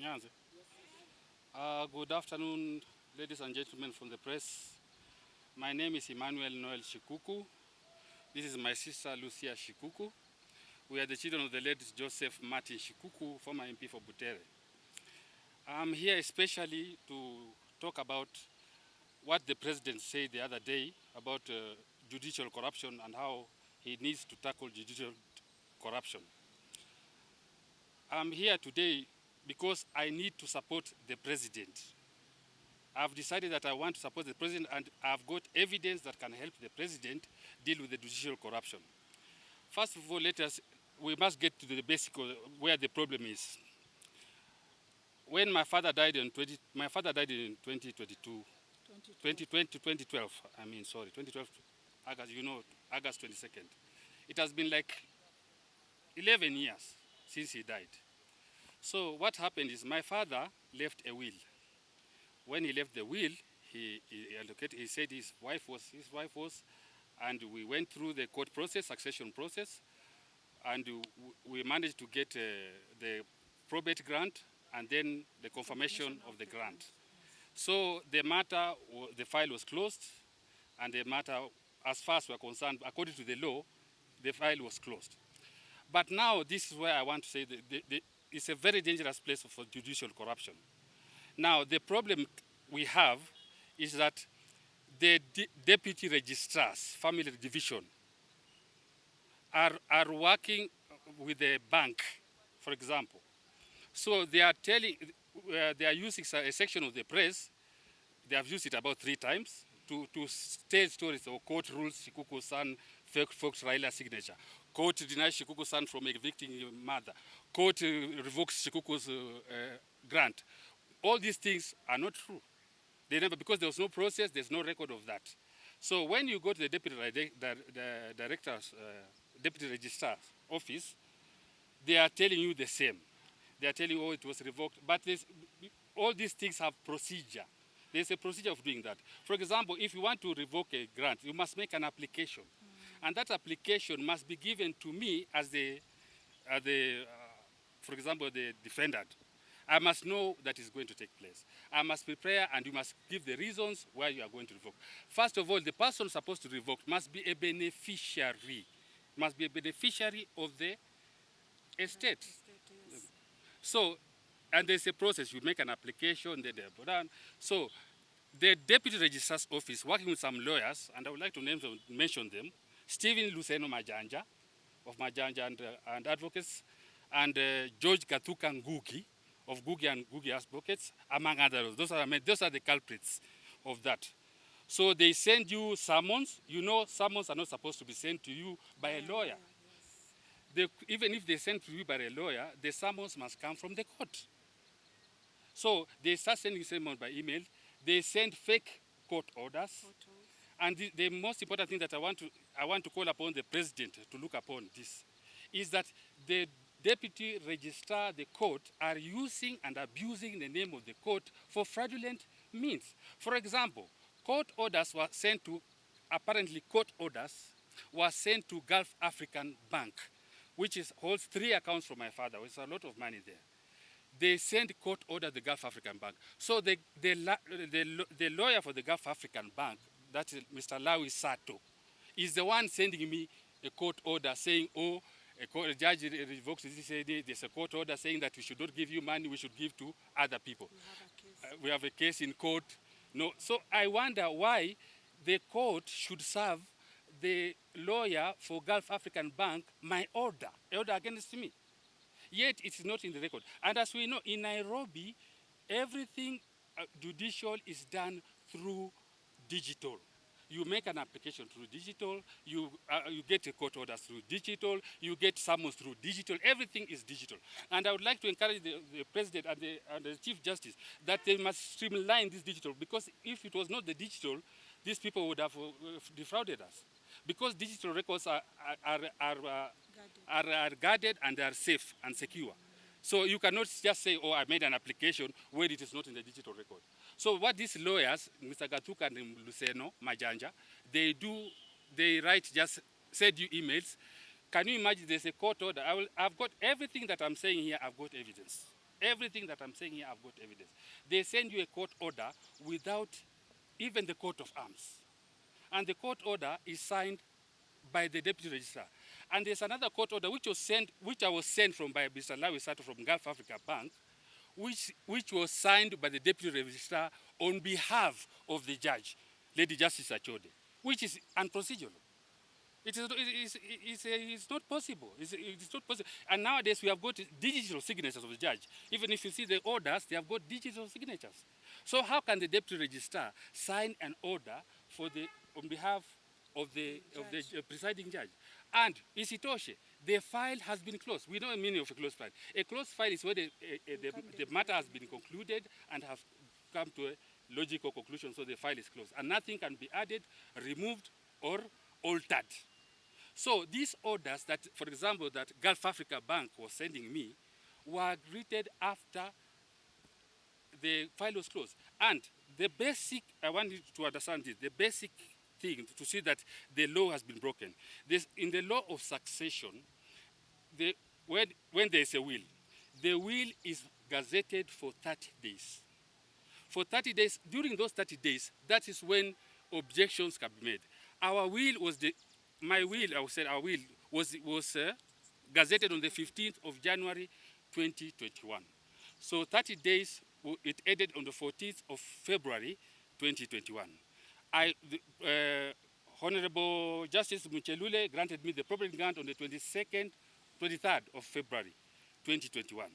Nyanze. Good afternoon, ladies and gentlemen from the press. My name is Emmanuel Noel Shikuku. This is my sister Lucia Shikuku. We are the children of the late Joseph Martin Shikuku, former MP for Butere. I'm here especially to talk about what the president said the other day about judicial corruption and how he needs to tackle judicial corruption. I'm here today because I need to support the president. I've decided that I want to support the president, and I've got evidence that can help the president deal with the judicial corruption. First of all, we must get to the basic of where the problem is. When my father died in 2022, 2012, 2012, August, August 22nd. It has been like 11 years since he died. So what happened is my father left a will. When he left the will, he said his wife was, and we went through the court process, succession process, and we managed to get the probate grant and then the confirmation of the grant. So the matter, the file was closed, and the matter, as far as we're concerned, according to the law, the file was closed. But now this is where I want to say that it's a very dangerous place for judicial corruption. Now the problem we have is that the deputy registrars, family division, are working with the bank, for example. So they are using a section of the press. They have used it about 3 times to tell stories of court rules Shikuku's son Fox Raila signature. Court denies Shikuku's son from evicting mother. Court revokes Shikuku's grant. All these things are not true. They never, because there was no process, there's no record of that. So when you go to the deputy registrar's office, they are telling you the same. They are telling you, oh, it was revoked. But all these things have procedure. There's a procedure of doing that. For example, if you want to revoke a grant, you must make an application. And that application must be given to me as for example, the defendant. I must know that is going to take place. I must prepare, and you must give the reasons why you are going to revoke. First of all, the person supposed to revoke must be a beneficiary. Must be a beneficiary of the estate. Yes. So, and there's a process. You make an application, then they're done. So, the deputy registrar's office, working with some lawyers, and I would like to mention them, Stephen Luceno Majanja, of Majanja and Advocates, and George Kathuka Ngugi, of Ngugi and Ngugi Advocates, among others. Those are the culprits of that. So they send you summons. You know, summons are not supposed to be sent to you by a lawyer. Yes. Even if they send to you by a lawyer, the summons must come from the court. So they start sending summons by email. They send fake court orders. And the most important thing that I want to call upon the president to look upon this is that the deputy registrar, the court, are using and abusing the name of the court for fraudulent means. For example, apparently court orders were sent to Gulf African Bank, which holds 3 accounts for my father. There's a lot of money there. They send court order to the Gulf African Bank. So the lawyer for the Gulf African Bank, that is Mr. Lawi Sato, is the one sending me a court order saying, oh, a judge revokes this. There's a court order saying that we should not give you money, we should give to other people. We have a case in court. No, so I wonder why the court should serve the lawyer for Gulf African Bank my order against me. Yet it's not in the record. And as we know, in Nairobi, everything judicial is done through digital. You make an application through digital, you get a court order through digital, you get summons through digital, everything is digital. And I would like to encourage the President and the Chief Justice that they must streamline this digital, because if it was not the digital, these people would have defrauded us. Because digital records are guarded and are safe and secure. So you cannot just say, oh, I made an application where it is not in the digital record. So what these lawyers, Mr. Gatuka and Luceno Majanja, they write, just send you emails. Can you imagine there's a court order? I've got everything that I'm saying here, I've got evidence. Everything that I'm saying here, I've got evidence. They send you a court order without even the coat of arms. And the court order is signed by the deputy registrar. And there's another court order which I was sent from by Mr. Lawi Sato from Gulf Africa Bank, which was signed by the deputy registrar on behalf of the judge, Lady Justice Achode, which is unprocedural. It's not possible. It's not possible. And nowadays we have got digital signatures of the judge. Even if you see the orders, they have got digital signatures. So how can the deputy registrar sign an order on behalf of the presiding judge? And Isitoshe, the file has been closed. We know the meaning of a closed file. A closed file is where the matter has been concluded and have come to a logical conclusion, so the file is closed. And nothing can be added, removed, or altered. So these orders that, for example, that Gulf Africa Bank was sending me were greeted after the file was closed. And the basic, I want you to understand this, the basic thing to see that the law has been broken. In the law of succession, when there is a will, the will is gazetted for 30 days. For 30 days, during those 30 days, that is when objections can be made. Our will was our will was gazetted on the 15th of January 2021. So 30 days, it ended on the 14th of February 2021. Honorable Justice Muchelule granted me the probate grant on the 23rd of February 2021.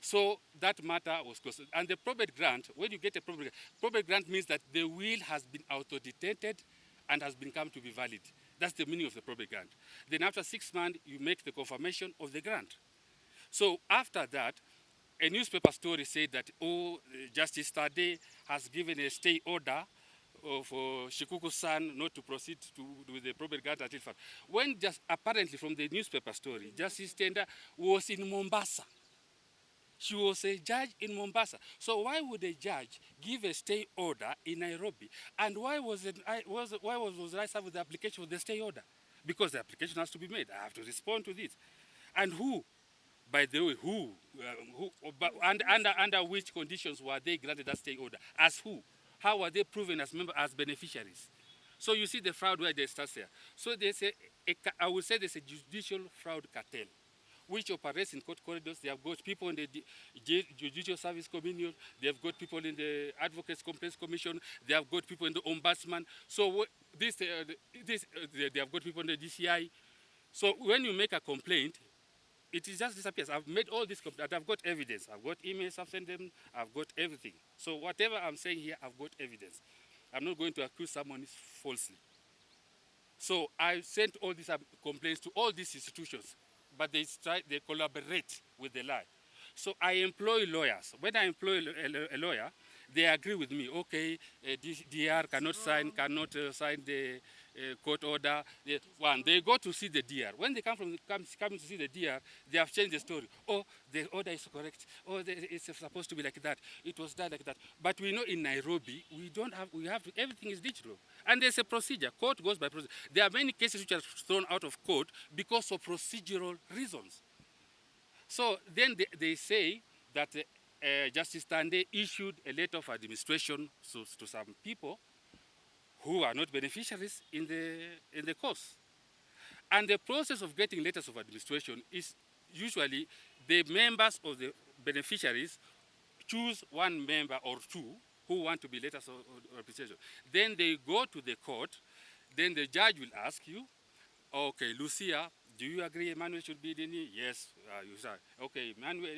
So that matter was closed. And the probate grant, when you get a probate grant means that the will has been authoritated and has been come to be valid. That's the meaning of the probate grant. Then after 6 months, you make the confirmation of the grant. So after that, a newspaper story said that, Justice Tade has given a stay order for Shikuku's son not to proceed with the probate grant until further. When apparently from the newspaper story, Justice Tenda was in Mombasa. She was a judge in Mombasa. So why would a judge give a stay order in Nairobi? And why was I served with the application for the stay order? Because the application has to be made. I have to respond to this. And who, by the way, under which conditions were they granted that stay order? As who? How were they proven as beneficiaries? So you see the fraud where they start there. So I would say there's a judicial fraud cartel which operates in court corridors. They have got people in the Judicial Service Commission, they have got people in the Advocates Complaints Commission, they have got people in the Ombudsman. So they have got people in the DCI. So when you make a complaint, it just disappears. I've made all this complaint. I've got evidence. I've got emails, I've sent them, I've got everything. So whatever I'm saying here, I've got evidence. I'm not going to accuse someone falsely. So I sent all these complaints to all these institutions, but they collaborate with the lie. So I employ lawyers. When I employ a lawyer, they agree with me. Okay, DR cannot sign the court order. They go to see the DR. When they come to see the DR, they have changed the story. Oh, the order is correct. Oh, it's supposed to be like that. It was done like that. But we know in Nairobi, everything is digital. And there's a procedure. Court goes by procedure. There are many cases which are thrown out of court because of procedural reasons. So then they say that Justice Tande issued a letter of administration to some people who are not beneficiaries in the course. And the process of getting letters of administration is usually the members of the beneficiaries choose one member or two who want to be letters of administration. Then they go to the court. Then the judge will ask you, okay, Lucia, do you agree Emmanuel should be in? Yes, you say. Okay, Emmanuel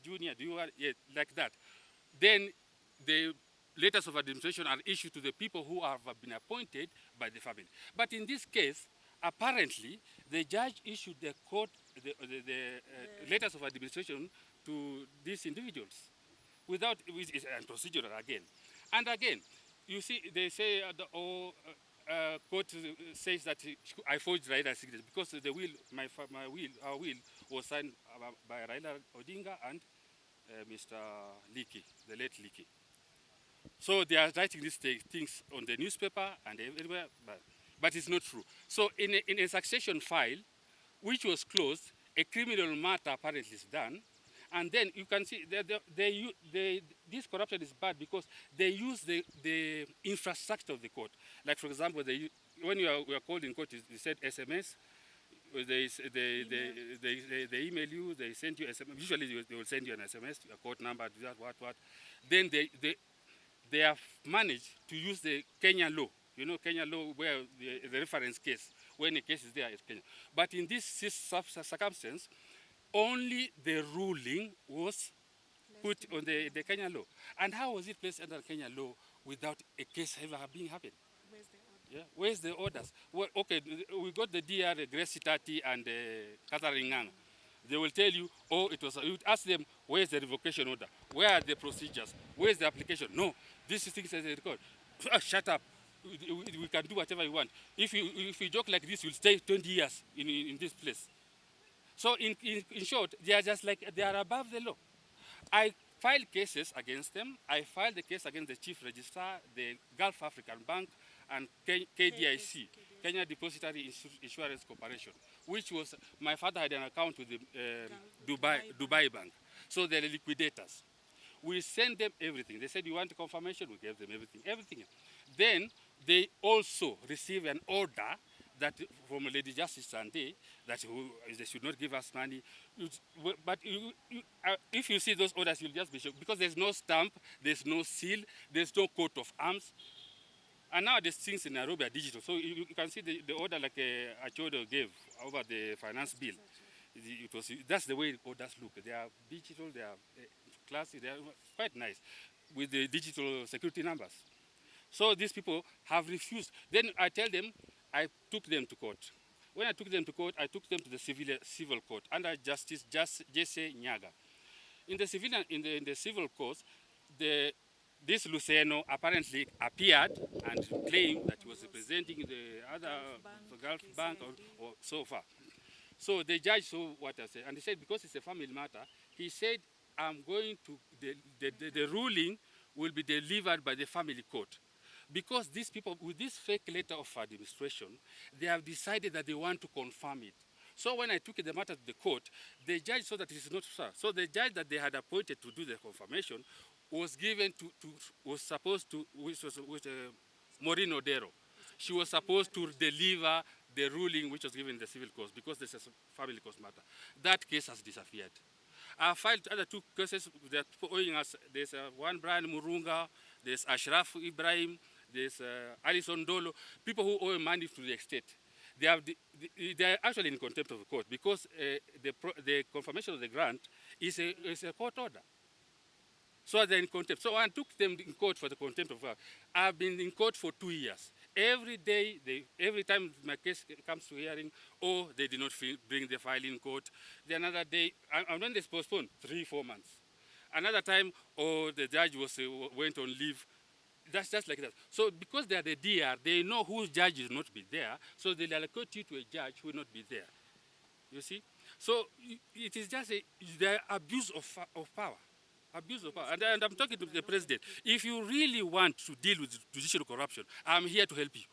Junior, do you? Yeah, like that. Then the letters of administration are issued to the people who have been appointed by the family. But in this case, apparently, the judge issued the letters of administration to these individuals without, which is procedural again. And again, you see, they say court says that I forged Raila's signature because the will, our will was signed by Raila Odinga and Mr. Leakey, the late Leakey. So they are writing these things on the newspaper and everywhere, but it's not true. So in a succession file, which was closed, a criminal matter apparently is done, And then you can see this corruption is bad because they use the infrastructure of the court. Like, for example, when we are called in court, you said SMS. They email you, they send you SMS. Usually they will send you an SMS, a court number, that, what. Then they have managed to use the Kenya law. You know, Kenya law, where the reference case, when a case is there, it's Kenya. But in this circumstance, only the ruling was put on the Kenya law. And how was it placed under Kenya law without a case ever being happened? Yeah, where's the orders? Well, okay, we got the DR, Gracie Tati, and Catherine Ngang. They will tell you, oh, it was. You would ask them, where's the revocation order? Where are the procedures? Where's the application? No, this thing says a record. Shut up. We can do whatever you want. If you joke like this, you'll stay 20 years in this place. So in short, they are just like, they are above the law. I filed cases against them. I filed the case against the chief registrar, the Gulf African Bank, and KDIC, Kenya Depository Insurance Corporation, which was, my father had an account with the Dubai Bank. So they're the liquidators. We sent them everything. They said, you want confirmation? We gave them everything. Then they also received an order that from Lady Justice Sunday that they should not give us money. But if you see those orders, you'll just be shocked because there's no stamp, there's no seal, there's no coat of arms. And now these things in Nairobi are digital. So you can see the order like Achodo gave over the finance bill. That's the way orders look. They are digital, they are classy, they are quite nice with the digital security numbers. So these people have refused. Then I tell them, I took them to court. When I took them to court, I took them to the civil court under Justice Jesse Nyaga. In the civil court, this Luceno apparently appeared and claimed that he was representing the other Gulf Bank or so far. So the judge saw what I said, and he said, because it's a family matter, he said, I'm going to, the ruling will be delivered by the family court. Because these people, with this fake letter of administration, they have decided that they want to confirm it. So when I took the matter to the court, the judge saw that it is not so. So the judge that they had appointed to do the confirmation was given was supposed to, which was Maureen Odero. She was supposed to deliver the ruling which was given in the civil cause because this is a family cause matter. That case has disappeared. I filed other two cases that owing us. There's one Brian Murunga, there's Ashraf Ibrahim, there's Alison Dolo, people who owe money to the estate. They are actually in contempt of the court because the confirmation of the grant is a court order. So they're in contempt. So I took them in court for the contempt of court. I've been in court for 2 years. Every day, every time my case comes to hearing, oh, they did not bring the file in court. The another day, and when they postponed, 3-4 months. Another time, oh, the judge went on leave. That's just like that. So because they are the DR, they know whose judge will not be there, so they'll allocate you to a judge who will not be there. You see? So it is just the abuse of power. Abuse of power. And I'm talking to the president. If you really want to deal with judicial corruption, I'm here to help you.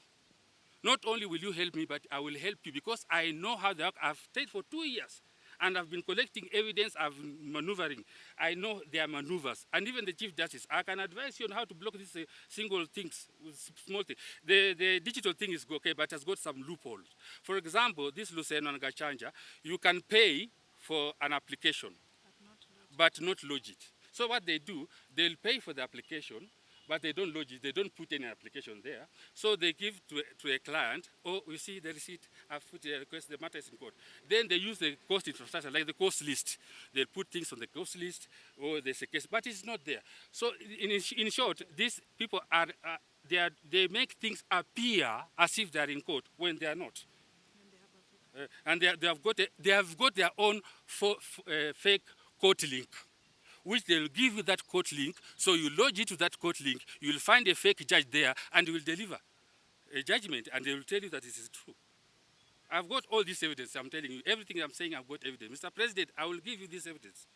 Not only will you help me, but I will help you because I know how they work. I've stayed for 2 years. And I've been collecting evidence, I've been maneuvering. I know their maneuvers. And even the Chief Justice, I can advise you on how to block these single things, small things. The digital thing is okay, but it has got some loopholes. For example, this Luceno and Gachanja, you can pay for an application, but not lodge it. So what they do, they'll pay for the application, but they don't lodge it, they don't put any application there. So they give to a client, oh, you see the receipt, I've put a request, the matter is in court. Then they use the cost infrastructure, like the cost list. They'll put things on the cost list, or there's a case, but it's not there. So in short, these people they make things appear as if they're in court when they are not. And they have got their own fake court link, which they'll give you that court link, so you lodge it to that court link, you'll find a fake judge there, and you will deliver a judgment, and they will tell you that this is true. I've got all this evidence, I'm telling you. Everything I'm saying, I've got evidence. Mr. President, I will give you this evidence.